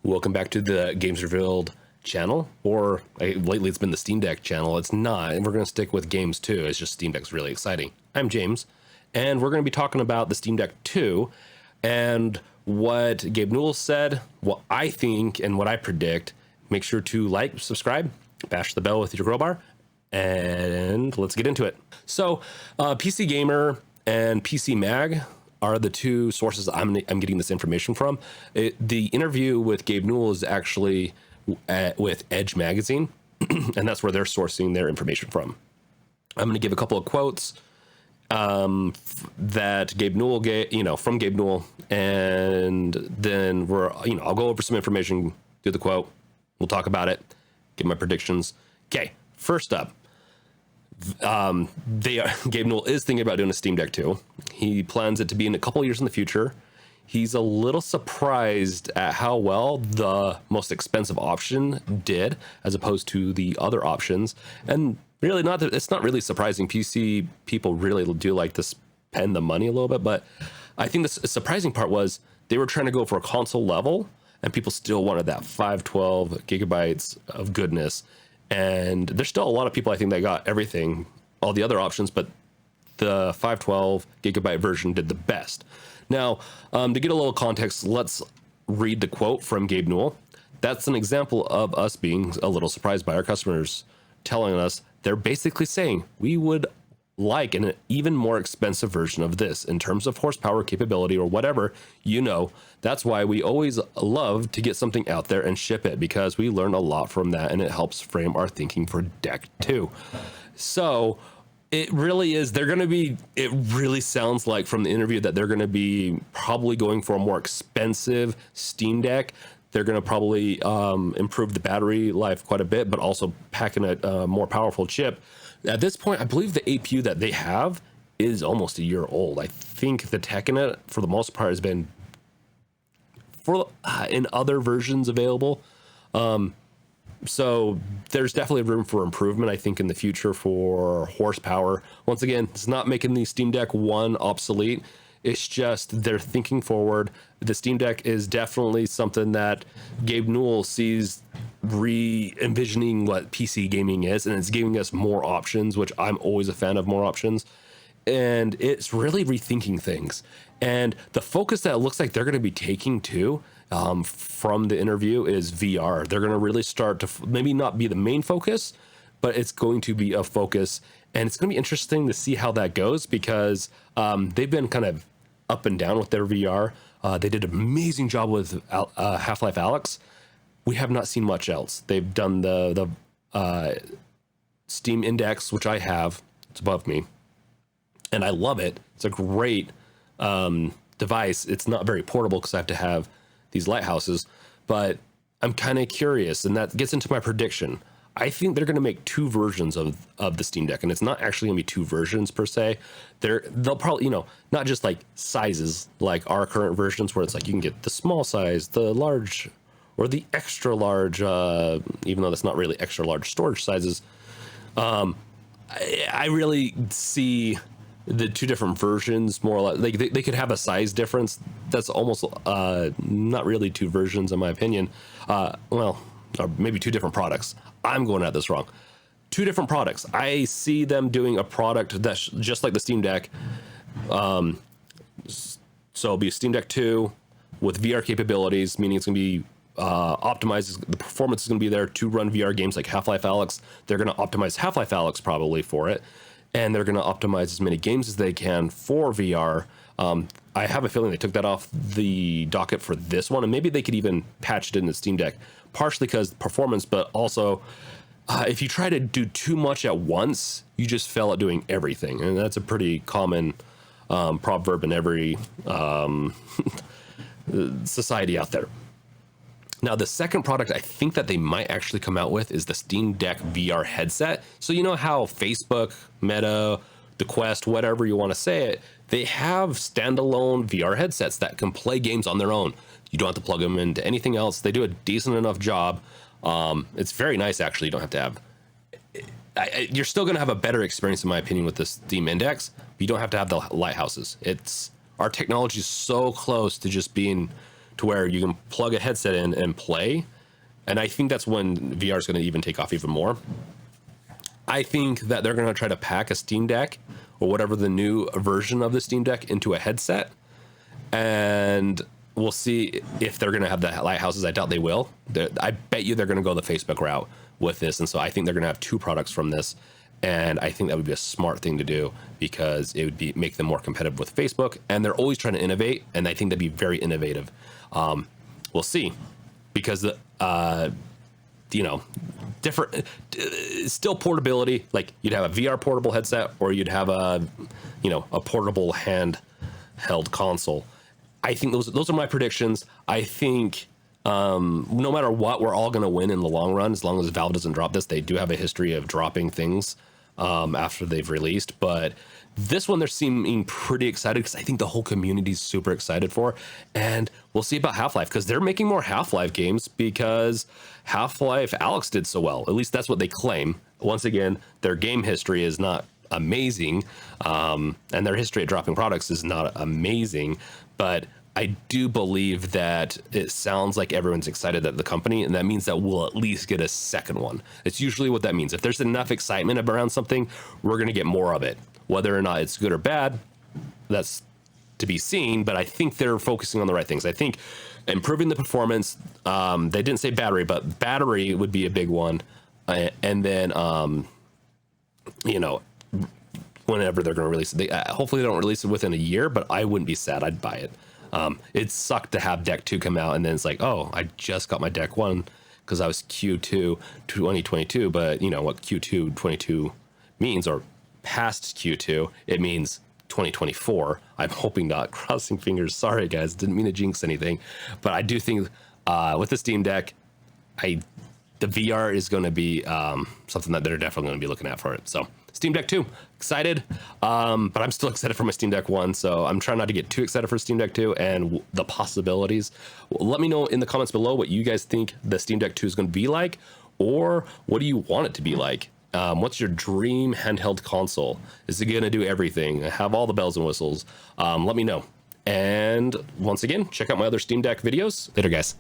Welcome back to the Games Revealed channel, or lately it's been the Steam Deck channel. It's not, and we're going to stick with games too. It's just Steam Deck's really exciting. I'm James, and we're going to be talking about the Steam Deck 2 and what Gabe Newell said, what I think, and what I predict. Make sure to like, subscribe, bash the bell with your crowbar, and let's get into it. So, PC Gamer and PC Mag are the two sources I'm getting this information from. The interview with Gabe Newell is actually with Edge Magazine, and that's where they're sourcing their information from. I'm going to give a couple of quotes that Gabe Newell gave, from Gabe Newell, and then I'll go over some information, do the quote, we'll talk about it, give my predictions. Okay, first up, Gabe Newell is thinking about doing a Steam Deck 2. He plans it to be in a couple years in the future. He's a little surprised at how well the most expensive option did as opposed to the other options. And really it's not really surprising. PC people really do like to spend the money a little bit, but I think the surprising part was they were trying to go for a console level and people still wanted that 512 gigabytes of goodness. And there's still a lot of people, I think, that got everything, all the other options, but the 512 gigabyte version did the best. Now, to get a little context, let's read the quote from Gabe Newell. That's an example of us being a little surprised by our customers telling us they're basically saying we would like an even more expensive version of this in terms of horsepower, capability, or whatever. That's why we always love to get something out there and ship it, because we learn a lot from that and it helps frame our thinking for Deck 2. So it really is, it really sounds like from the interview that they're going to be probably going for a more expensive Steam Deck. They're going to probably improve the battery life quite a bit, but also pack in a more powerful chip. At this point, I believe the APU that they have is almost a year old. I think the tech in it, for the most part, has been in other versions available. So there's definitely room for improvement, I think, in the future for horsepower. Once again, it's not making the Steam Deck 1 obsolete. It's just they're thinking forward. The Steam Deck is definitely something that Gabe Newell sees re-envisioning what PC gaming is, and it's giving us more options, which I'm always a fan of more options. And it's really rethinking things. And the focus that it looks like they're going to be taking too, from the interview, is VR. They're going to really start to maybe not be the main focus, but it's going to be a focus. And it's going to be interesting to see how that goes, because they've been kind of up and down with their VR. They did an amazing job with Half-Life Alyx. We have not seen much else. They've done the Steam Index, which I have. It's above me. And I love it. It's a great device. It's not very portable because I have to have these lighthouses, but I'm kind of curious, and that gets into my prediction. I think they're going to make two versions of the Steam Deck, and it's not actually going to be two versions per se. They'll probably, not just like sizes like our current versions, where it's like you can get the small size, the large, or the extra large, even though that's not really extra large storage sizes. I really see the two different versions more or less. They could have a size difference that's almost not really two versions in my opinion. Or maybe two different products. I'm going at this wrong. Two different products. I see them doing a product that's just like the Steam Deck. So it'll be a Steam Deck 2 with VR capabilities, meaning it's going to be optimized. The performance is going to be there to run VR games like Half-Life Alyx. They're going to optimize Half-Life Alyx probably for it, and they're going to optimize as many games as they can for VR. I have a feeling they took that off the docket for this one, and maybe they could even patch it in the Steam Deck, partially because performance, but also if you try to do too much at once, you just fail at doing everything. And that's a pretty common proverb in every society out there. Now, the second product I think that they might actually come out with is the Steam Deck VR headset. So you know how Facebook, Meta, the Quest, whatever you want to say it, they have standalone VR headsets that can play games on their own. You don't have to plug them into anything else. They do a decent enough job. It's very nice, actually. You don't have to have... you're still going to have a better experience, in my opinion, with the Steam Index, but you don't have to have the lighthouses. Our technology is so close to just being to where you can plug a headset in and play. And I think that's when VR is going to even take off even more. I think that they're going to try to pack a Steam Deck or whatever the new version of the Steam Deck into a headset. And we'll see if they're going to have the lighthouses. I doubt they will. I bet you they're going to go the Facebook route with this. And so I think they're going to have two products from this. And I think that would be a smart thing to do because it would make them more competitive with Facebook. And they're always trying to innovate. And I think that'd be very innovative. We'll see, because different, still portability. Like you'd have a VR portable headset, or you'd have a portable handheld console. I think those are my predictions. I think no matter what, we're all going to win in the long run, as long as Valve doesn't drop this. They do have a history of dropping things after they've released, but this one they're seeming pretty excited because I think the whole community is super excited for. And we'll see about Half-Life, because they're making more Half-Life games because Half-Life Alyx did so well. At least that's what they claim. Once again, their game history is not amazing, and their history of dropping products is not amazing, but I do believe that it sounds like everyone's excited at the company, and that means that we'll at least get a second one. It's usually what that means. If there's enough excitement around something, we're going to get more of it. Whether or not it's good or bad, that's to be seen, but I think they're focusing on the right things. I think improving the performance, they didn't say battery, but battery would be a big one. And then, whenever they're going to release it, hopefully they don't release it within a year, but I wouldn't be sad. I'd buy it. It sucked to have Deck 2 come out, and then it's like, oh, I just got my Deck 1 because I was Q2 2022, but you know what Q2 22 means, or past Q2, it means 2024. I'm hoping not, crossing fingers. Sorry guys, didn't mean to jinx anything, but I do think with the Steam Deck, the VR is going to be something that they're definitely going to be looking at for it. So Steam Deck 2, excited, but I'm still excited for my Steam Deck 1, so I'm trying not to get too excited for Steam Deck 2 and the possibilities. Let me know in the comments below what you guys think the Steam Deck 2 is going to be like, or what do you want it to be like? What's your dream handheld console? Is it going to do everything, have all the bells and whistles? Let me know. And once again, check out my other Steam Deck videos. Later, guys.